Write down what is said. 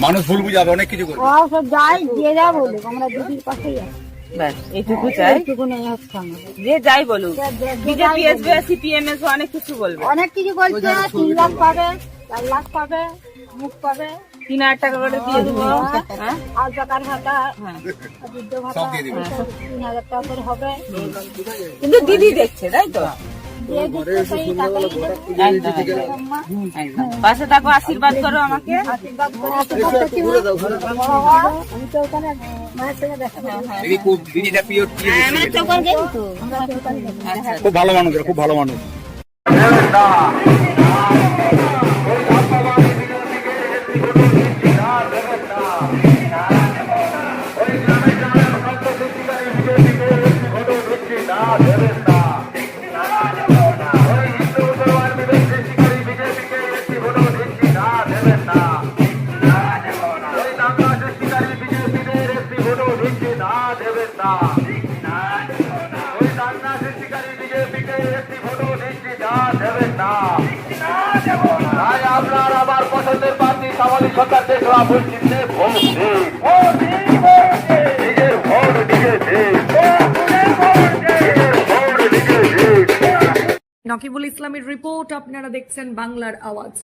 মানুষ ভুল বুঝাবে, অনেক কিছু করবে। যাই দিয়ে যা বলুক, আমরা দিদির পাশেই আছি। এইটুকু চাই, এইটুকু নেই হচ্ছে আমাদের। যে যাই বলুক, বিজেপি আসবে, সিপিএম আসবে, অনেক কিছু বলবে। অনেক কিছু বলছে, 3 লাখ পাবে, 4 লাখ পাবে, মুখ পাবে, 3000 টাকা করে দিয়ে দেবো। আর বেকার ভাতা, বৃদ্ধ ভাতা, সব দিয়ে দিবে। 3000 টাকা করে হবে। কিন্তু দিদি দেখছে, তাই তো? দিয়ে দিচ্ছে, সেই টাকাই দেবে। আম্মা, পাশে থাকো, আশীর্বাদ করো আমাকে। আশীর্বাদ করছি মা। আমি তো ওখানে মায়ের থেকে দেখা পাই। দিদি খুব, দিদিটা পিওর, আমরা তো ওখানে গেছি। খুব ভালো মানুষ, খুব ভালো মানুষ। আপনার আবার পছন্দের প্রার্থী সামাজিক সরকার দেখলাম বলছিলেন ভোট নিজের ভোট নিজে নকিবুল ইসলামের রিপোর্ট, আপনারা দেখছেন বাংলার আওয়াজ।